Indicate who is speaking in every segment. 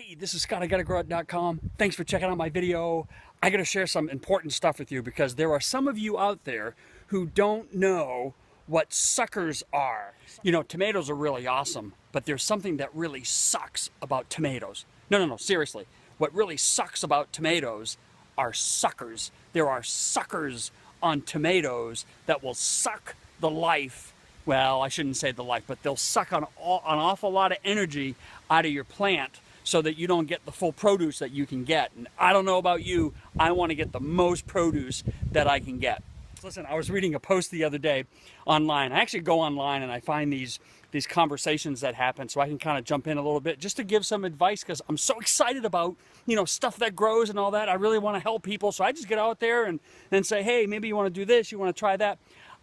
Speaker 1: Hey, this is Scott. IGottaGrowIt.com. Thanks for checking out my video. I got to share some important stuff with you because there are some of you out there who don't know what suckers are. You know, tomatoes are really awesome, but there's something that really sucks about tomatoes. No, seriously. What really sucks about tomatoes are suckers. There are suckers on tomatoes that will suck the life. Well, I shouldn't say the life, but they'll suck an awful lot of energy out of your plant so that you don't get the full produce that you can get. And I don't know about you, I want to get the most produce that I can get. Listen, I was reading a post the other day online. I actually go online and I find these conversations that happen so I can kind of jump in a little bit just to give some advice because I'm so excited about, you know, stuff that grows and all that. I really want to help people. So I just get out there and say, hey, maybe you want to do this, you want to try that.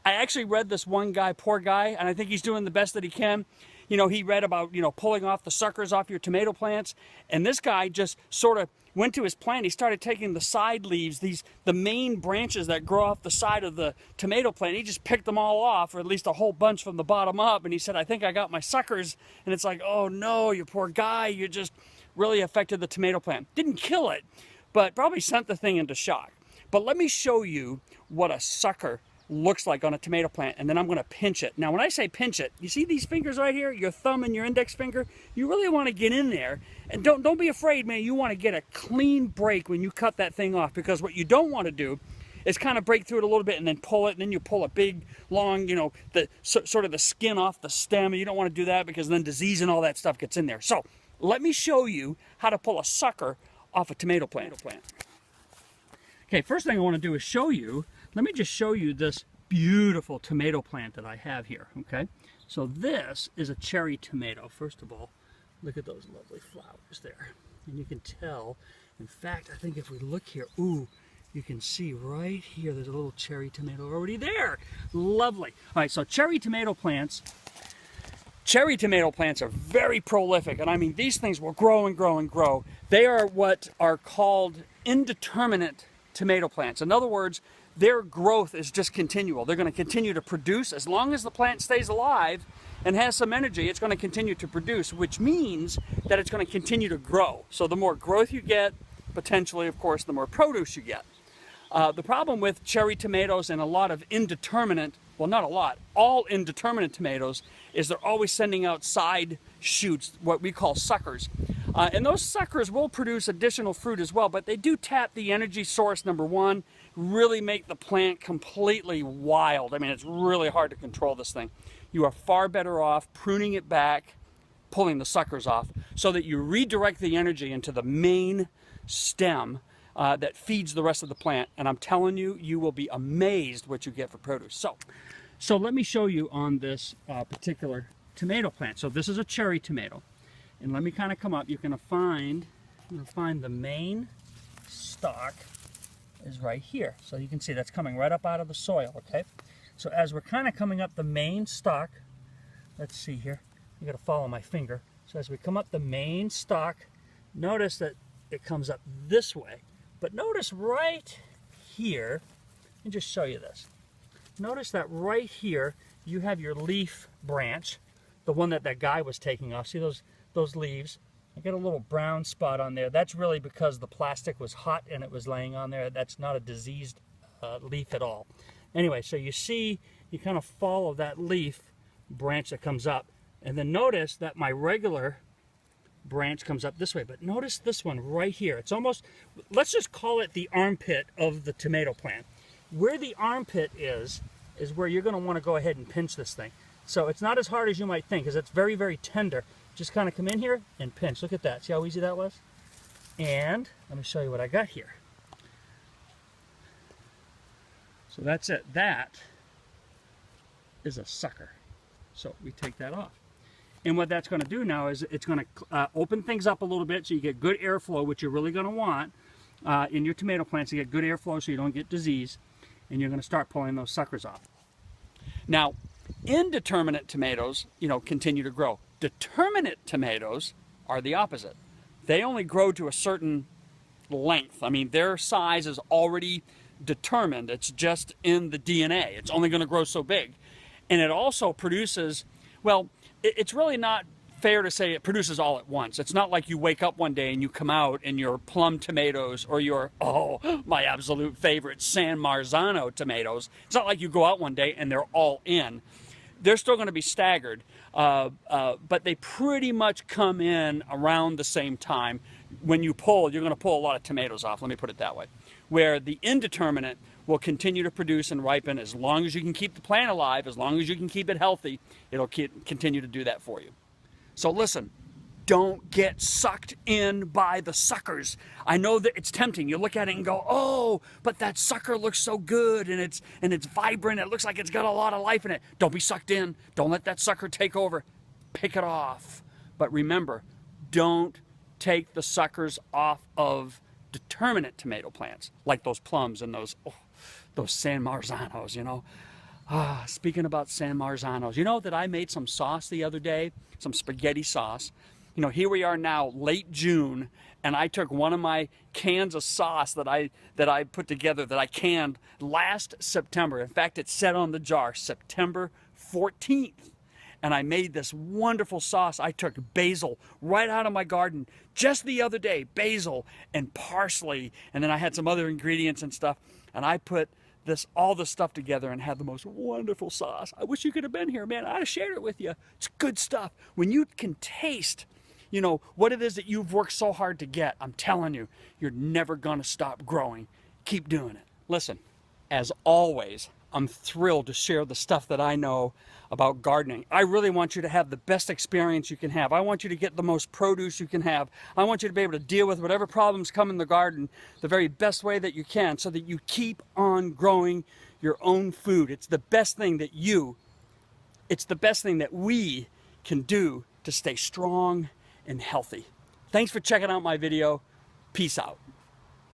Speaker 1: I actually read this one guy, poor guy, and I think he's doing the best that he can. You know, he read about, you know, pulling off the suckers off your tomato plants. And this guy just sort of went to his plant. He started taking the side leaves, the main branches that grow off the side of the tomato plant. He just picked them all off, or at least a whole bunch from the bottom up. And he said, I think I got my suckers. And it's like, oh no, you poor guy. You just really affected the tomato plant. Didn't kill it, but probably sent the thing into shock. But let me show you what a sucker looks like on a tomato plant, and then I'm going to pinch it. Now when I say pinch it, you see these fingers right here, your thumb and your index finger? You really want to get in there, and don't be afraid, man. You want to get a clean break when you cut that thing off, because what you don't want to do is kind of break through it a little bit and then pull it, and then you pull a big long, you know, sort of the skin off the stem, and you don't want to do that because then disease and all that stuff gets in there. So let me show you how to pull a sucker off a tomato plant. Okay, first thing I want to do is show you, let me just show you this beautiful tomato plant that I have here, okay? So this is a cherry tomato. First of all, look at those lovely flowers there. And you can tell, in fact, I think if we look here, ooh, you can see right here, there's a little cherry tomato already there. Lovely. All right, so cherry tomato plants are very prolific. And I mean, these things will grow and grow and grow. They are what are called indeterminate tomato plants. In other words, their growth is just continual. They're going to continue to produce. As long as the plant stays alive and has some energy, it's going to continue to produce, which means that it's going to continue to grow. So the more growth you get, potentially, of course, the more produce you get. The problem with cherry tomatoes and a lot of indeterminate, well, not a lot, all indeterminate tomatoes, is they're always sending out side shoots, what we call suckers. And those suckers will produce additional fruit as well, but they do tap the energy source, number one, really make the plant completely wild. I mean, it's really hard to control this thing. You are far better off pruning it back, pulling the suckers off, so that you redirect the energy into the main stem that feeds the rest of the plant. And I'm telling you, you will be amazed what you get for produce. So let me show you on this particular tomato plant. So this is a cherry tomato. And let me kind of come up. You're going to find the main stalk is right here. So you can see that's coming right up out of the soil, okay? So as we're kind of coming up the main stalk, let's see here. You got to follow my finger. So as we come up the main stalk, notice that it comes up this way. But notice right here, let me just show you this. Notice that right here, you have your leaf branch, the one that guy was taking off. See those leaves? I got a little brown spot on there. That's really because the plastic was hot and it was laying on there. That's not a diseased leaf at all. Anyway, so you see, you kind of follow that leaf branch that comes up. And then notice that my regular branch comes up this way. But notice this one right here. It's almost, let's just call it the armpit of the tomato plant. Where the armpit is where you're going to want to go ahead and pinch this thing. So it's not as hard as you might think, because it's very, very tender. Just kind of come in here and pinch. Look at that. See how easy that was? And let me show you what I got here. So that's it. That is a sucker. So we take that off. And what that's going to do now is it's going to open things up a little bit so you get good airflow, which you're really going to want in your tomato plants. You get good airflow so you don't get disease. And you're going to start pulling those suckers off. Now, indeterminate tomatoes, you know, continue to grow. Determinate tomatoes are the opposite. They only grow to a certain length. I mean, their size is already determined. It's just in the DNA. It's only going to grow so big. And it also produces, well, it's really not fair to say it produces all at once. It's not like you wake up one day and you come out and your plum tomatoes or your, oh, my absolute favorite, San Marzano tomatoes. It's not like you go out one day and they're all in. They're still going to be staggered, but they pretty much come in around the same time. When you pull, you're going to pull a lot of tomatoes off, let me put it that way. Where the indeterminate will continue to produce and ripen as long as you can keep the plant alive, as long as you can keep it healthy, it'll continue to do that for you. So listen, don't get sucked in by the suckers. I know that it's tempting. You look at it and go, oh, but that sucker looks so good and it's vibrant. It looks like it's got a lot of life in it. Don't be sucked in. Don't let that sucker take over. Pick it off. But remember, don't take the suckers off of determinate tomato plants, like those plums and those San Marzanos, you know. Speaking about San Marzanos, you know that I made some sauce the other day, some spaghetti sauce. You know, here we are now, late June, and I took one of my cans of sauce that I put together, that I canned last September. In fact, it said on the jar, September 14th. And I made this wonderful sauce. I took basil right out of my garden just the other day, basil and parsley, and then I had some other ingredients and stuff, and I put all this stuff together and had the most wonderful sauce. I wish you could have been here, man. I'd have shared it with you. It's good stuff. When you can taste, you know, what it is that you've worked so hard to get, I'm telling you, you're never gonna stop growing. Keep doing it. Listen, as always, I'm thrilled to share the stuff that I know about gardening. I really want you to have the best experience you can have. I want you to get the most produce you can have. I want you to be able to deal with whatever problems come in the garden the very best way that you can, so that you keep on growing your own food. It's the best thing that we can do to stay strong and healthy. Thanks for checking out my video. Peace out.